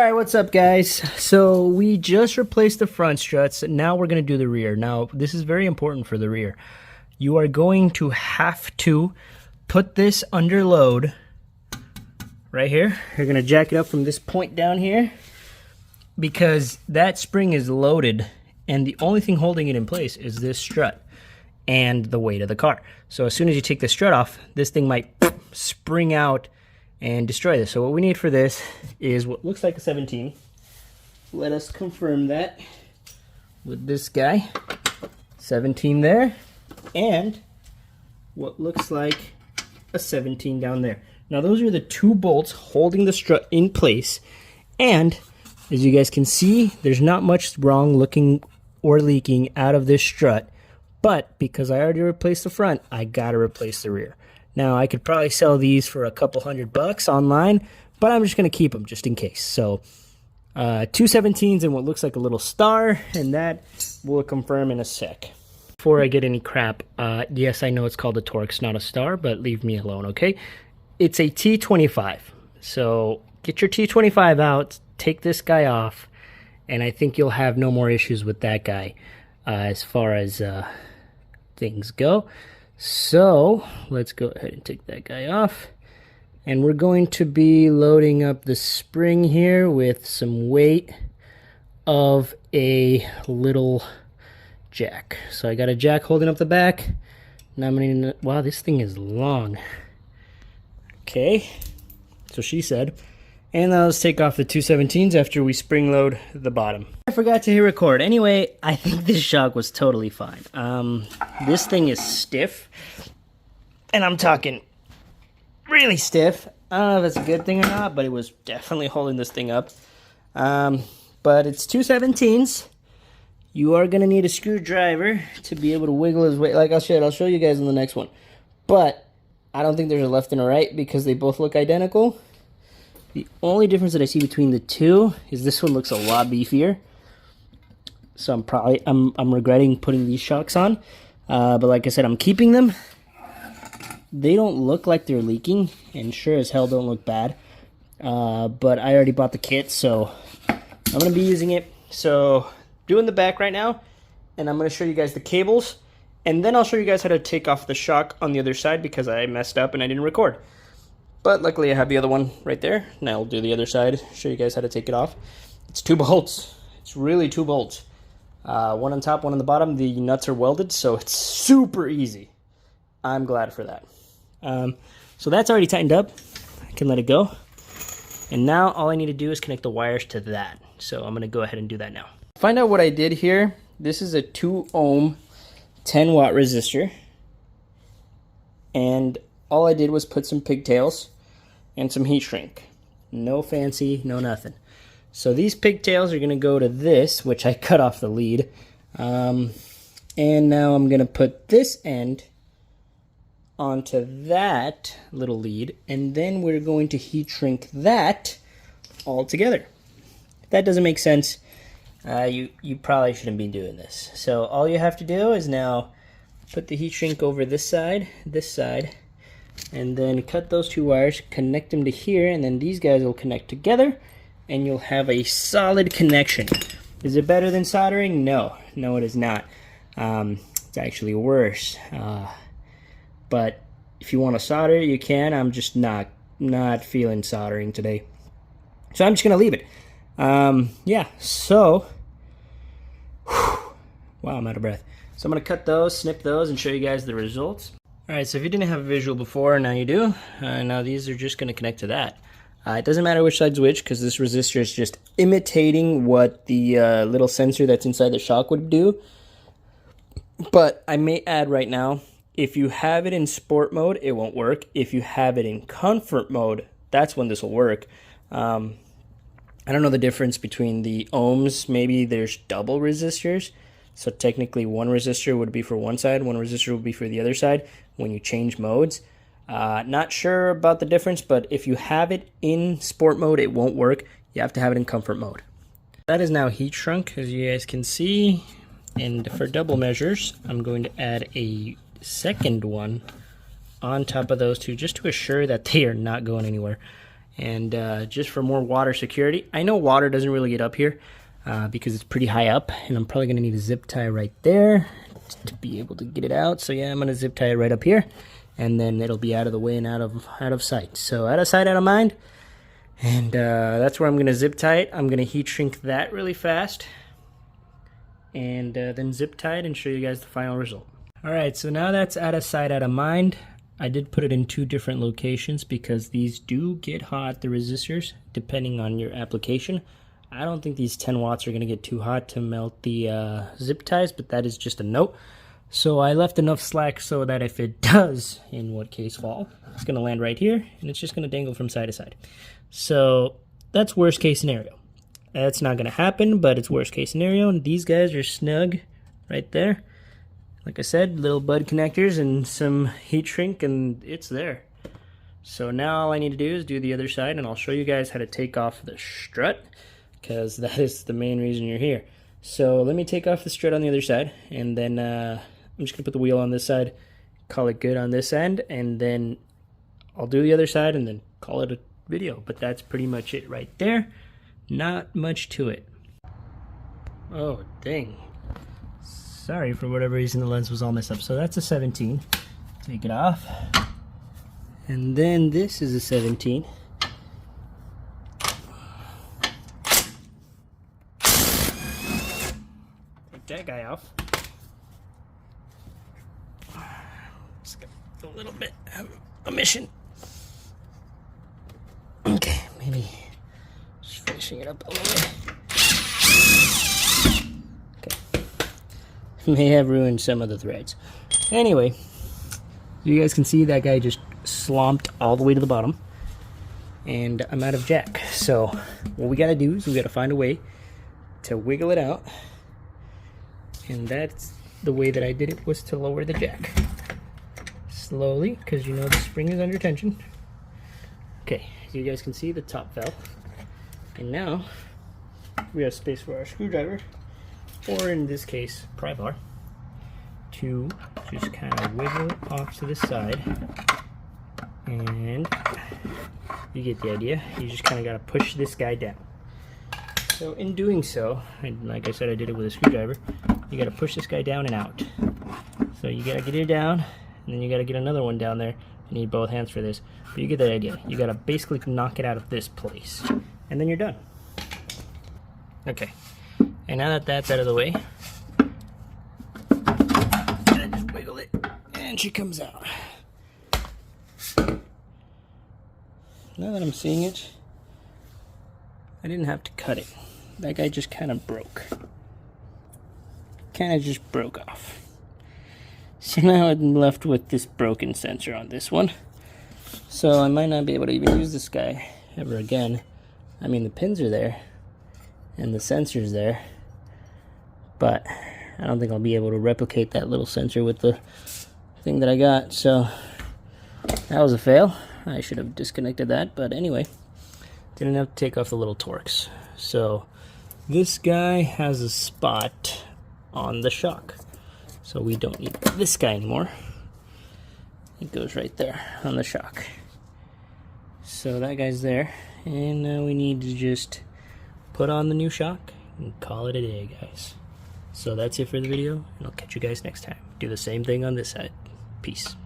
Alright, what's up guys? So we just replaced the front struts, now we're going to do the rear. Now this is very important for the rear. You are going to have to put this under load right here. You're going to jack it up from this point down here because that spring is loaded and the only thing holding it in place is this strut and the weight of the car. So as soon as you take the strut off, this thing might spring out and destroy this. So what we need for this is what looks like a 17. Let us confirm that with this guy. 17 there, and what looks like a 17 down there. Now those are the two bolts holding the strut in place, and as you guys can see, there's not much wrong looking or leaking out of this strut, but because I already replaced the front, I gotta replace the rear. Now, I could probably sell these for a couple $100 online, but I'm just going to keep them just in case. So, two 17s and what looks like a little star, and that we'll confirm in a sec. Before I get any crap, yes, I know it's called a Torx, not a star, but leave me alone, okay? It's a T25. So, get your T25 out, take this guy off, and I think you'll have no more issues with that guy as far as things go. So let's go ahead and take that guy off, and we're going to be loading up the spring here with some weight of a little jack. So I got a jack holding up the back. Now I'm gonna need, wow, this thing is long. Okay, so she said. And now let's take off the two 17s after we spring load the bottom. I forgot to hit record. Anyway, I think this shock was totally fine. This thing is stiff, and I'm talking really stiff. I don't know if that's a good thing or not, but it was definitely holding this thing up. But it's two 17s. You are gonna need a screwdriver to be able to wiggle his way. Like I'll show you guys in the next one. But I don't think there's a left and a right because they both look identical. The only difference that I see between the two is this one looks a lot beefier. So I'm regretting putting these shocks on. But like I said, I'm keeping them. They don't look like they're leaking, and sure as hell don't look bad. But I already bought the kit, so I'm going to be using it. So doing the back right now, and I'm going to show you guys the cables. And then I'll show you guys how to take off the shock on the other side because I messed up and I didn't record. But luckily I have the other one right there. Now I'll do the other side, show you guys how to take it off. It's two bolts. It's really two bolts. One on top, one on the bottom. The nuts are welded, so it's super easy. I'm glad for that. So that's already tightened up. I can let it go. And now all I need to do is connect the wires to that. So I'm going to go ahead and do that now. Find out what I did here. This is a 2 ohm 10 watt resistor. And all I did was put some pigtails and some heat shrink. No fancy, no nothing. So these pigtails are going to go to this, which I cut off the lead. And now I'm going to put this end onto that little lead, and then we're going to heat shrink that all together. If that doesn't make sense, you probably shouldn't be doing this. So all you have to do is now put the heat shrink over this side, and then cut those two wires, connect them to here, and then these guys will connect together, and you'll have a solid connection. Is it better than soldering? No, it is not. It's actually worse. But if you want to solder, you can. I'm just not feeling soldering today, so I'm just gonna leave it. Yeah. So, wow, I'm out of breath. So I'm gonna cut those, snip those, and show you guys the results. Alright, so if you didn't have a visual before, now you do. Now these are just going to connect to that. It doesn't matter which side's which because this resistor is just imitating what the little sensor that's inside the shock would do. But I may add right now, if you have it in sport mode, it won't work. If you have it in comfort mode, that's when this will work. I don't know the difference between the ohms. Maybe there's double resistors. So technically one resistor would be for one side, one resistor would be for the other side when you change modes. Not sure about the difference, but if you have it in sport mode, it won't work. You have to have it in comfort mode. That is now heat shrunk, as you guys can see. And for double measures, I'm going to add a second one on top of those two just to assure that they are not going anywhere. And just for more water security, I know water doesn't really get up here because it's pretty high up, and I'm probably going to need a zip tie right there to be able to get it out. So yeah, I'm going to zip tie it right up here, and then it'll be out of the way and out of sight. So out of sight, out of mind. And that's where I'm going to zip tie it. I'm going to heat shrink that really fast, and then zip tie it and show you guys the final result. Alright, so now that's out of sight, out of mind. I did put it in 2 different locations because these do get hot, the resistors, depending on your application. I don't think these 10 watts are going to get too hot to melt the zip ties, but that is just a note. So I left enough slack so that if it does, in what case fall, it's going to land right here, and it's just going to dangle from side to side. So that's worst case scenario. That's not going to happen, but it's worst case scenario, and these guys are snug right there. Like I said, little bud connectors and some heat shrink, and it's there. So now all I need to do is do the other side, and I'll show you guys how to take off the strut, because that is the main reason you're here. So let me take off the strut on the other side, and then I'm just going to put the wheel on this side, call it good on this end, and then I'll do the other side and then call it a video. But that's pretty much it right there. Not much to it. Oh, dang. Sorry, for whatever reason the lens was all messed up. So that's a 17. Take it off. And then this is a 17. Take that guy off. Just got a little bit of omission. Okay, maybe just finishing it up a little bit. May have ruined some of the threads. Anyway, you guys can see that guy just slomped all the way to the bottom, and I'm out of jack. So what we gotta do is we gotta find a way to wiggle it out, and that's the way that I did it, was to lower the jack slowly, because you know the spring is under tension. Okay, so you guys can see the top fell, and now we have space for our screwdriver, or in this case, pry bar, to just kind of wiggle it off to the side. And you get the idea. You just kind of got to push this guy down. So in doing so, and like I said, I did it with a screwdriver, you got to push this guy down and out. So you got to get it down, and then you got to get another one down there. You need both hands for this, but you get the idea. You got to basically knock it out of this place, and then you're done. Okay. And now that that's out of the way, I just wiggle it, and she comes out. Now that I'm seeing it, I didn't have to cut it. That guy just kind of broke. Kind of just broke off. So now I'm left with this broken sensor on this one. So I might not be able to even use this guy ever again. I mean, the pins are there, and the sensor's there, but I don't think I'll be able to replicate that little sensor with the thing that I got. So that was a fail. I should have disconnected that, but anyway, didn't have to take off the little Torx. So this guy has a spot on the shock, so we don't need this guy anymore. It goes right there on the shock. So that guy's there, and now we need to just put on the new shock and call it a day, guys. So that's it for the video, and I'll catch you guys next time. Do the same thing on this side. Peace.